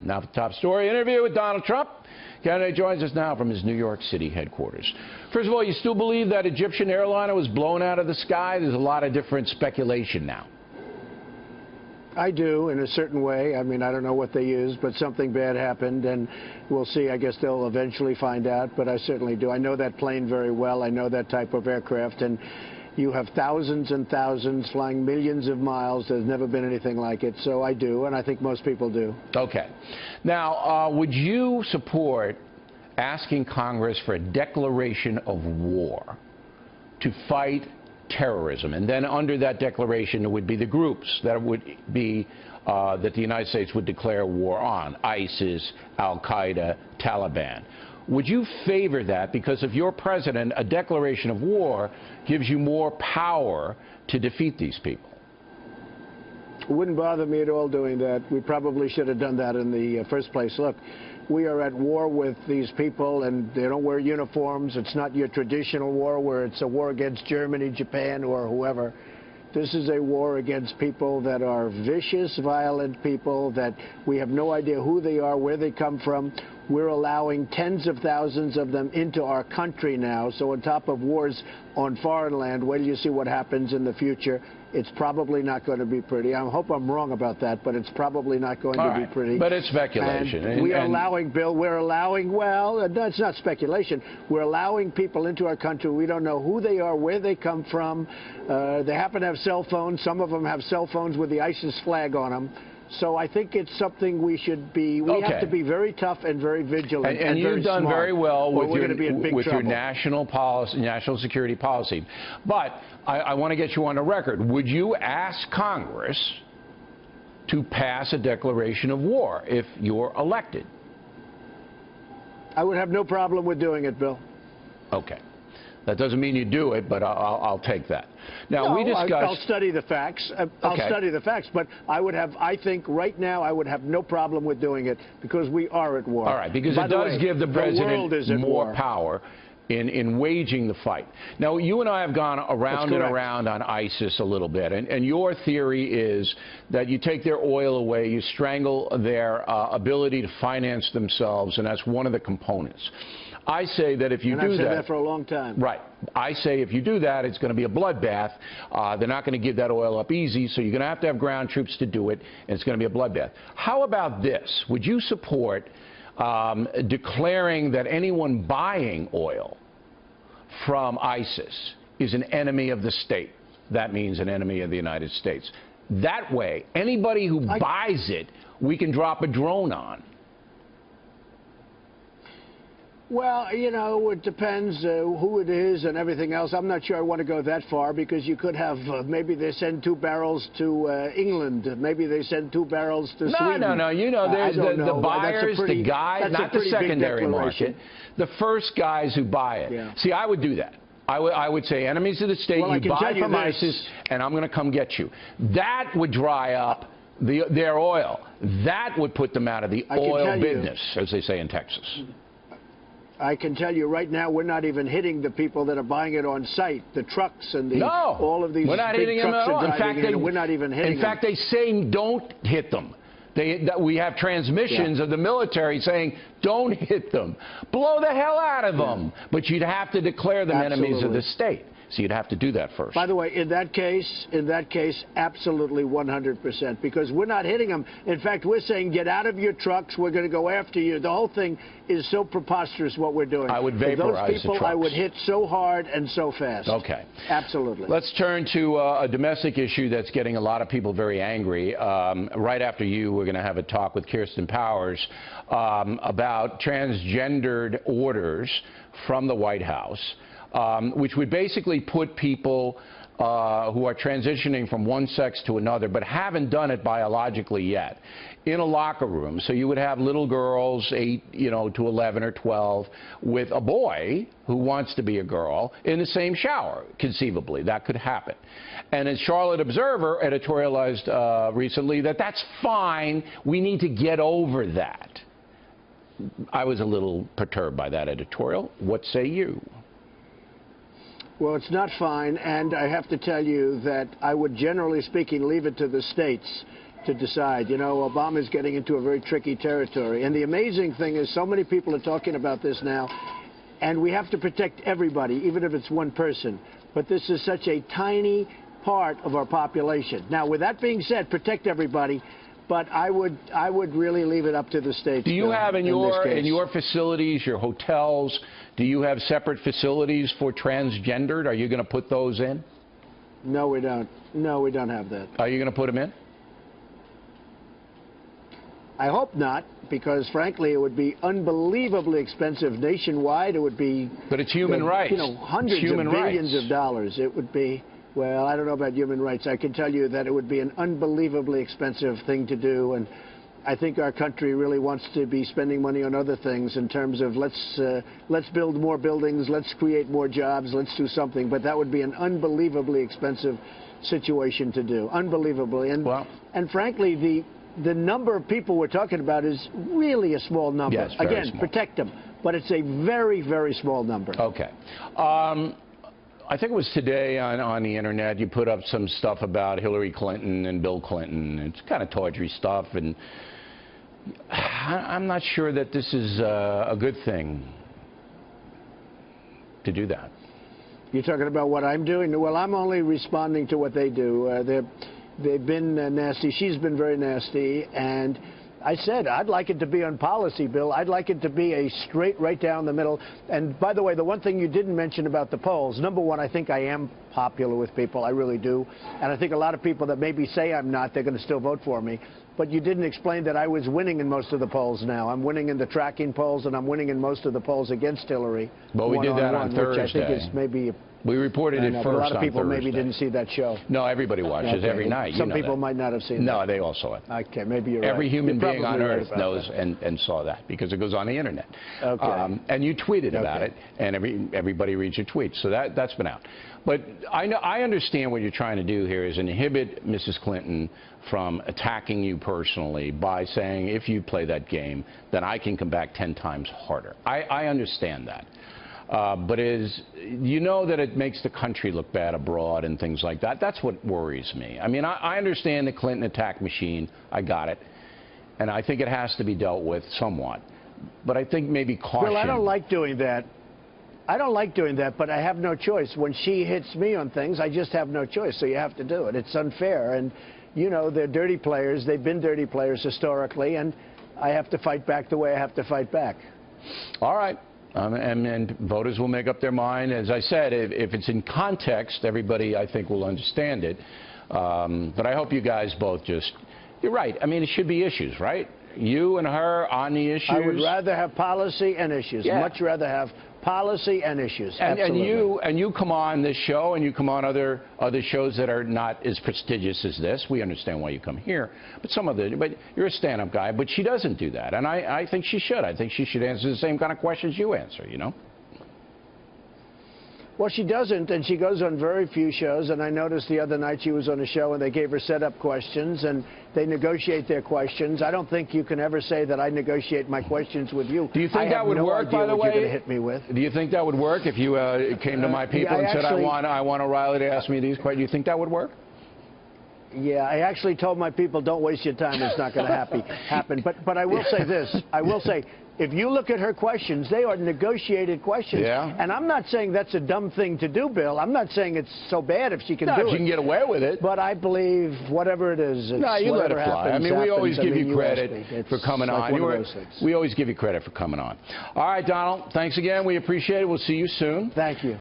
Now for the top story, interview with Donald Trump. Candidate joins us now from his New York City headquarters. First of all, you still believe that Egyptian airliner was blown out of the sky? There's a lot of different speculation now. I do, in a certain way. I mean, I don't know what they used, but something bad happened, and we'll see. I guess they'll eventually find out, but I certainly do. I know that plane very well. I know that type of aircraft, and you have thousands and thousands flying millions of miles. There's never been anything like it, so I do, and I think most people do. Okay. Now, would you support asking Congress for a declaration of war to fight terrorism? And then under that declaration, there would be the groups that would be that the United States would declare war on: ISIS, Al-Qaeda, Taliban. Would you favor that? Because if you're president, a declaration of war gives you more power to defeat these people. It wouldn't bother me at all doing that. We probably should have done that in the first place. Look, we are at war with these people, and they don't wear uniforms. It's not your traditional war where it's a war against Germany, Japan, or whoever. This is a war against people that are vicious, violent people that we have no idea who they are, where they come from. We're allowing tens of thousands of them into our country now. So on top of wars on foreign land, wait till you see what happens in the future. It's probably not going to be pretty. I hope I'm wrong about that, but it's probably not going to be pretty. But it's speculation. And we are allowing, Bill, well, that's not speculation. We're allowing people into our country. We don't know who they are, where they come from. They happen to have cell phones. Some of them have cell phones with the ISIS flag on them. So I think it's something we should be, we have to be very tough and very vigilant. And you've done very well with your national security policy. But I want to get you on the record. Would you ask Congress to pass a declaration of war if you're elected? I would have no problem with doing it, Bill. Okay. That doesn't mean you do it, but I'll take that. Now, no, we discussed... I'll study the facts. I'll study the facts, but I think right now I would have no problem with doing it because we are at war. All right, because it does give the president more power in waging the fight. Now, you and I have gone around and around on ISIS a little bit, and your theory is that you take their oil away, you strangle their ability to finance themselves, and that's one of the components. I say that if you do that... I've said that for a long time. Right. I say if you do that, it's going to be a bloodbath. They're not going to give that oil up easy, so you're going to have ground troops to do it, and it's going to be a bloodbath. How about this? Would you support declaring that anyone buying oil from ISIS is an enemy of the state? That means an enemy of the United States. That way, anybody who buys it, we can drop a drone on. Well, you know, it depends who it is and everything else. I'm not sure I want to go that far because you could have maybe they send 2 barrels to England. Maybe they send 2 barrels to Sweden. No. You know, there's the buyers, the guys, not the secondary market, the first guys who buy it. Yeah. See, I would do that. I would say enemies of the state, you buy from ISIS, and I'm going to come get you. That would dry up their oil. That would put them out of the oil business, as they say in Texas. I can tell you right now, we're not even hitting the people that are buying it on site, the trucks and all of these we're not hitting them at all. In fact, we're not even hitting them. In fact, they say don't hit them. We have transmissions of the military saying don't hit them. Blow the hell out of them. But you'd have to declare them enemies of the state. So you'd have to do that first. By the way, in that case, absolutely 100%, because we're not hitting them. In fact, we're saying get out of your trucks. We're going to go after you. The whole thing is so preposterous what we're doing. I would vaporize those people, the trucks. I would hit so hard and so fast. Okay. Absolutely. Let's turn to a domestic issue that's getting a lot of people very angry. Right after you, we're going to have a talk with Kirsten Powers about transgendered orders from the White House. Which would basically put people who are transitioning from one sex to another but haven't done it biologically yet in a locker room. So you would have little girls, 8 to 11 or 12, with a boy who wants to be a girl in the same shower, conceivably. That could happen. And as Charlotte Observer editorialized recently, that's fine. We need to get over that. I was a little perturbed by that editorial. What say you? Well, it's not fine, and I have to tell you that I would, generally speaking, leave it to the states to decide. You know, Obama's getting into a very tricky territory. And the amazing thing is so many people are talking about this now, and we have to protect everybody, even if it's one person. But this is such a tiny part of our population. Now, with that being said, protect everybody, but I would really leave it up to the states. Do you have in your facilities, your hotels, do you have separate facilities for transgendered? Are you going to put those in? No, we don't. No, we don't have that. Are you going to put them in? I hope not, because frankly, it would be unbelievably expensive nationwide. It would be. But it's human rights. You know, hundreds of billions of dollars. It would be. Well, I don't know about human rights. I can tell you that it would be an unbelievably expensive thing to do, and I think our country really wants to be spending money on other things in terms of let's build more buildings, let's create more jobs, let's do something. But that would be an unbelievably expensive situation to do, unbelievably. And well, and frankly, the number of people we're talking about is really a small number. Yes, again, small. Protect them, but it's a very, very small number. Okay. I think it was today on the internet you put up some stuff about Hillary Clinton and Bill Clinton. It's kind of tawdry stuff, and I'm not sure that this is a good thing to do that. You're talking about what I'm doing? Well, I'm only responding to what they do. They've been nasty. She's been very nasty, and I said I'd like it to be on policy, Bill. I'd like it to be a straight right down the middle. And by the way, the one thing you didn't mention about the polls, number one, I think I am popular with people. I really do. And I think a lot of people that maybe say I'm not, they're going to still vote for me. But you didn't explain that I was winning in most of the polls now. I'm winning in the tracking polls, and I'm winning in most of the polls against Hillary. Well, we did that on Thursday. Which I think is maybe... We reported it first on Thursday. A lot of people maybe didn't see that show. No, everybody watches every night. Some people might not have seen that. No, they all saw it. Okay, maybe you're right. Every human being on earth knows and saw that because it goes on the internet. Okay. And you tweeted about it, and everybody reads your tweets. So that's been out. But I understand what you're trying to do here is inhibit Mrs. Clinton from attacking you personally by saying, if you play that game, then I can come back 10 times harder. I understand that. But you know that it makes the country look bad abroad and things like that. That's what worries me. I mean, I understand the Clinton attack machine. I got it. And I think it has to be dealt with somewhat. But I think maybe caution. Well, I don't like doing that. I don't like doing that, but I have no choice. When she hits me on things, I just have no choice. So you have to do it. It's unfair. And, you know, they're dirty players. They've been dirty players historically. And I have to fight back the way I have to fight back. All right. And voters will make up their mind. As I said, if it's in context, everybody, I think, will understand it. But I hope you guys both you're right. I mean, it should be issues, right? You and her on the issues. I would rather have policy and issues. Yeah. Much rather have policy and issues. And you come on this show, and you come on other shows that are not as prestigious as this. We understand why you come here, but but you're a stand-up guy. But she doesn't do that, and I think she should. I think she should answer the same kind of questions you answer. You know. Well, she doesn't, and she goes on very few shows. And I noticed the other night she was on a show, and they gave her set-up questions, and they negotiate their questions. I don't think you can ever say that I negotiate my questions with you. Do you think that would work, by the way? You're going to hit me with. Do you think that would work if you came to my people and said, I want O'Reilly to ask me these questions? Do you think that would work? Yeah, I actually told my people, don't waste your time. It's not going to happen. But I will say this. I will say, if you look at her questions, they are negotiated questions. Yeah. And I'm not saying that's a dumb thing to do, Bill. I'm not saying it's so bad if she can do it. If she can get away with it. But I believe whatever it is, no, you let it fly. I mean, we always give you credit for coming on. We always give you credit for coming on. All right, Donald, thanks again. We appreciate it. We'll see you soon. Thank you.